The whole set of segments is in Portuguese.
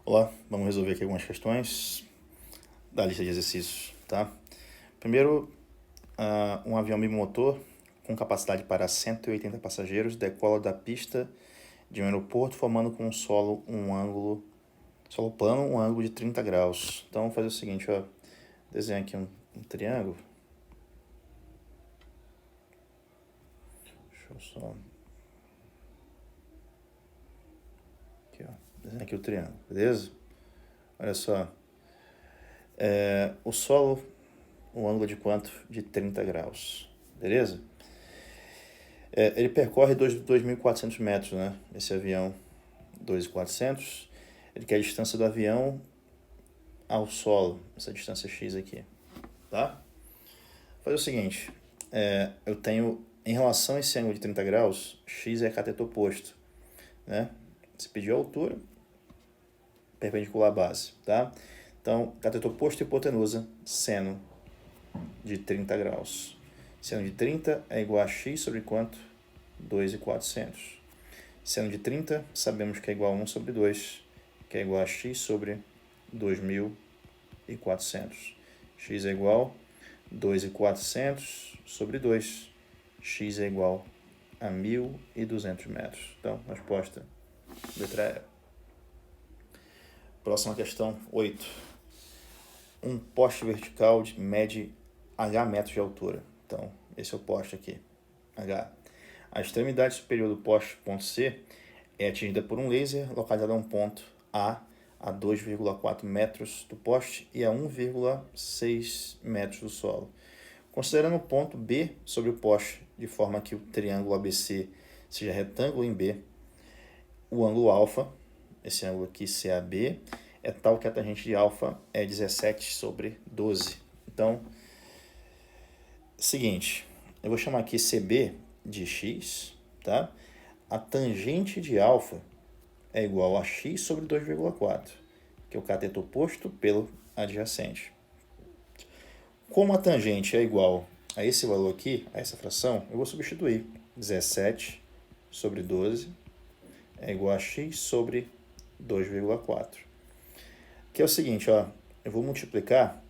Olá, vamos resolver aqui algumas questões da lista de exercícios, tá? Primeiro, um avião bimotor com capacidade para 180 passageiros decola da pista de um aeroporto formando com o solo solo plano, um ângulo de 30 graus. Então, vamos fazer o seguinte, ó, desenha aqui um triângulo. Deixa eu só... Aqui, ó, desenha aqui o triângulo, beleza? Olha só, o solo, um ângulo de quanto? De 30 graus, beleza? Ele percorre 2.400 metros, né? Esse avião, 2.400. Ele quer a distância do avião ao solo, essa distância x aqui, tá? Vou fazer o seguinte, eu tenho, em relação a esse ângulo de 30 graus, x é cateto oposto, né? Se pedir a altura, perpendicular à base, tá? Então, cateto oposto e hipotenusa, seno de 30 graus. Seno de 30 é igual a x sobre quanto? 2.400. Seno de 30, sabemos que é igual a 1 sobre 2, que é igual a x sobre 2.400. X é igual a 2.400 sobre 2. X é igual a 1.200 metros. Então, resposta, letra E. Próxima questão, 8. Um poste vertical mede H metros de altura. Então, esse é o poste aqui, H. A extremidade superior do poste, ponto C, é atingida por um laser localizado a um ponto A 2,4 metros do poste e a 1,6 metros do solo. Considerando o ponto B sobre o poste, de forma que o triângulo ABC seja retângulo em B, o ângulo alfa, esse ângulo aqui CAB, é tal que a tangente de alfa é 17 sobre 12. Então, seguinte, eu vou chamar aqui CB de x, tá? A tangente de alfa é igual a x sobre 2,4, que é o cateto oposto pelo adjacente. Como a tangente é igual a esse valor aqui, a essa fração, eu vou substituir. 17 sobre 12 é igual a x sobre 2,4. Que é o seguinte, ó, eu vou multiplicar,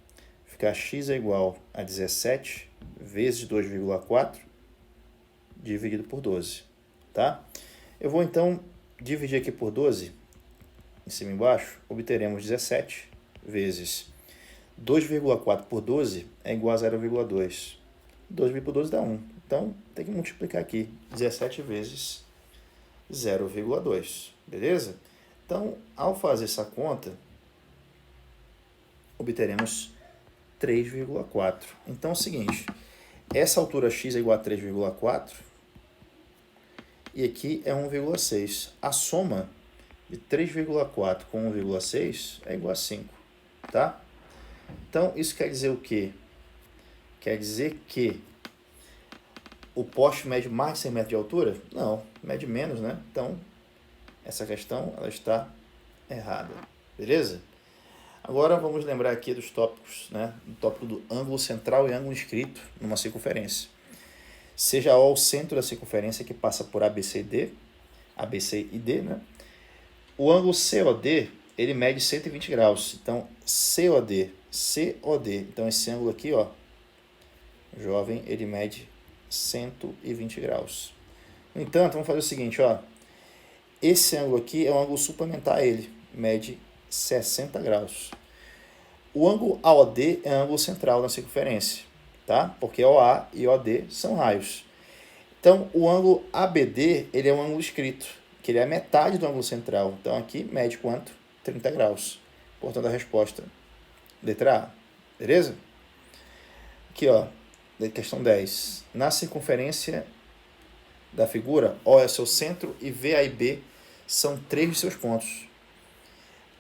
ficar x é igual a 17 vezes 2,4 dividido por 12, tá? Eu vou então dividir aqui por 12, em cima e embaixo, obteremos 17 vezes 2,4 por 12 é igual a 0,2. 2 por 12 dá 1. Então, tem que multiplicar aqui 17 vezes 0,2, beleza? Então, ao fazer essa conta, obteremos 3,4. Então, é o seguinte, essa altura x é igual a 3,4 e aqui é 1,6. A soma de 3,4 com 1,6 é igual a 5, tá? Então, isso quer dizer o quê? Quer dizer que o poste mede mais de 100 metros de altura? Não, mede menos, né? Então, essa questão ela está errada, beleza? Agora, vamos lembrar aqui dos tópicos, né? Do tópico do ângulo central e ângulo inscrito numa circunferência. Seja O o centro da circunferência que passa por ABC e D, né? O ângulo COD, ele mede 120 graus. Então, COD. Então, esse ângulo aqui, ó, jovem, ele mede 120 graus. No entanto, vamos fazer o seguinte, ó. Esse ângulo aqui é um ângulo suplementar a ele, mede 60 graus. O ângulo AOD é ângulo central na circunferência, tá? Porque OA e OD são raios. Então, o ângulo ABD, ele é um ângulo inscrito, que ele é a metade do ângulo central. Então, aqui mede quanto? 30 graus. Portanto, a resposta, letra A. Beleza? Aqui, ó, questão 10. Na circunferência da figura, O é seu centro e VA e B são 3 de seus pontos.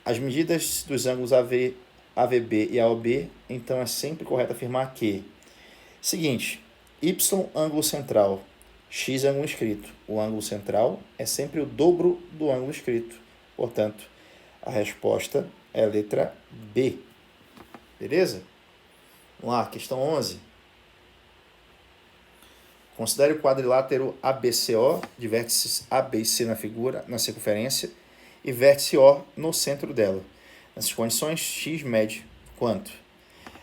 As medidas dos ângulos AVB e AOB, então é sempre correto afirmar que, seguinte, Y ângulo central, X ângulo inscrito. O ângulo central é sempre o dobro do ângulo inscrito. Portanto, a resposta é a letra B. Beleza? Vamos lá, questão 11. Considere o quadrilátero ABCO, de vértices A, B e C na figura, na circunferência, e vértice O no centro dela. Nessas condições, x mede quanto?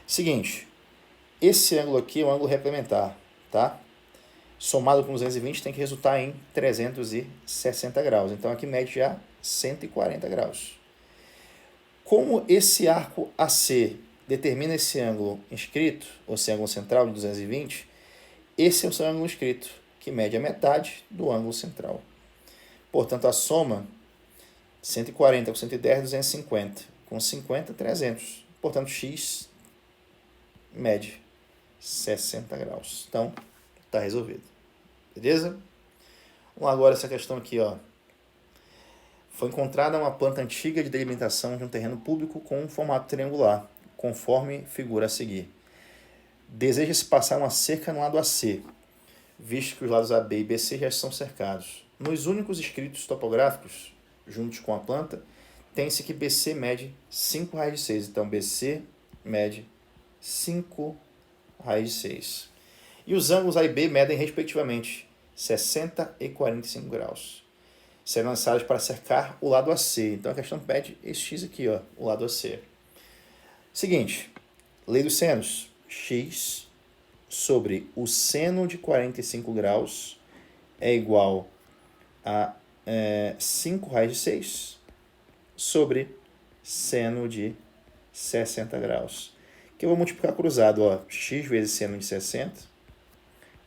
Seguinte, esse ângulo aqui é um ângulo replementar, tá? Somado com 220 tem que resultar em 360 graus. Então aqui mede já 140 graus. Como esse arco AC determina esse ângulo inscrito, ou esse ângulo central de 220, esse é o seu ângulo inscrito, que mede a metade do ângulo central. Portanto, a soma 140 com 110, 250. Com 50, 300. Portanto, x mede 60 graus. Então, está resolvido. Beleza? Vamos lá agora essa questão aqui, ó. Foi encontrada uma planta antiga de delimitação de um terreno público com um formato triangular, conforme figura a seguir. Deseja-se passar uma cerca no lado AC, visto que os lados AB e BC já são cercados. Nos únicos escritos topográficos, juntos com a planta, tem-se que BC mede 5 raiz de 6. Então, BC mede 5 raiz de 6. E os ângulos A e B medem, respectivamente, 60 e 45 graus. Serão necessários para cercar o lado AC. Então, a questão pede esse x aqui, ó, o lado AC. Seguinte, lei dos senos. X sobre o seno de 45 graus é igual a 5 raiz de 6 sobre seno de 60 graus. Que eu vou multiplicar cruzado, ó, x vezes seno de 60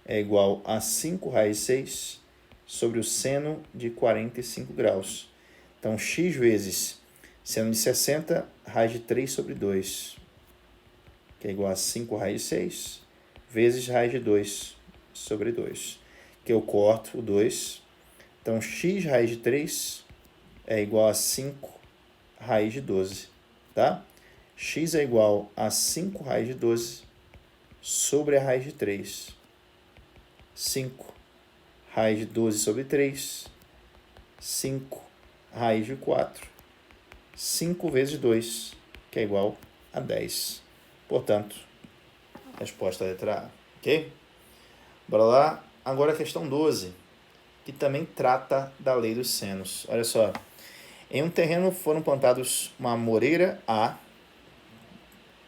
é igual a 5 raiz de 6 sobre o seno de 45 graus. Então, x vezes seno de 60, raiz de 3 sobre 2, que é igual a 5 raiz de 6, vezes raiz de 2 sobre 2, que eu corto o 2. Então, x raiz de 3 é igual a 5 raiz de 12, tá? X é igual a 5 raiz de 12 sobre a raiz de 3. 5 raiz de 12 sobre 3, 5 raiz de 4, 5 vezes 2, que é igual a 10. Portanto, resposta à letra A, ok? Bora lá. Agora a questão 12, que também trata da lei dos senos. Olha só. Em um terreno foram plantados uma moreira A,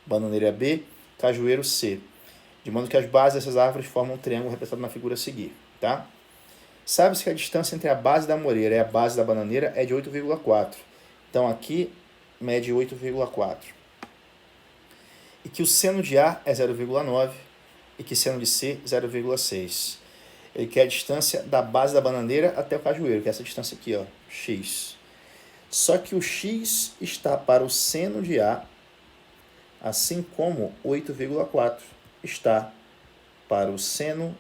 bananeira B, cajueiro C, de modo que as bases dessas árvores formam um triângulo representado na figura a seguir, tá? Sabe-se que a distância entre a base da moreira e a base da bananeira é de 8,4. Então, aqui mede 8,4. E que o seno de A é 0,9 e que seno de C 0,6. Ele quer a distância da base da bananeira até o cajueiro, que é essa distância aqui, ó, x. Só que o x está para o seno de A, assim como 8,4 está para o seno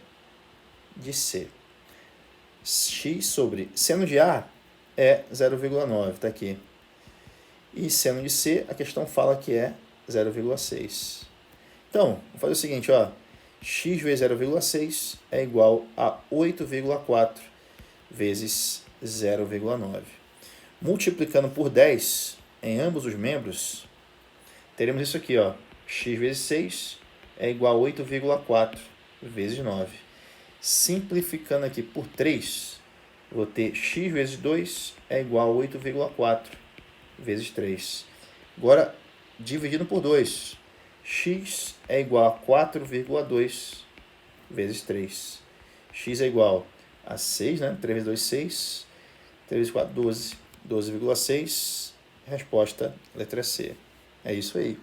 de C. X sobre seno de A é 0,9, está aqui. E seno de C, a questão fala que é 0,6. Então, vou fazer o seguinte, ó. X vezes 0,6 é igual a 8,4 vezes 0,9. Multiplicando por 10 em ambos os membros, teremos isso aqui, ó. X vezes 6 é igual a 8,4 vezes 9. Simplificando aqui por 3, vou ter x vezes 2 é igual a 8,4 vezes 3. Agora, dividindo por 2, x é igual a 4,2 vezes 3. X é igual a 6, né? 3 vezes 2, 6. 3 vezes 4, 12. 12,6. Resposta, letra C. É isso aí.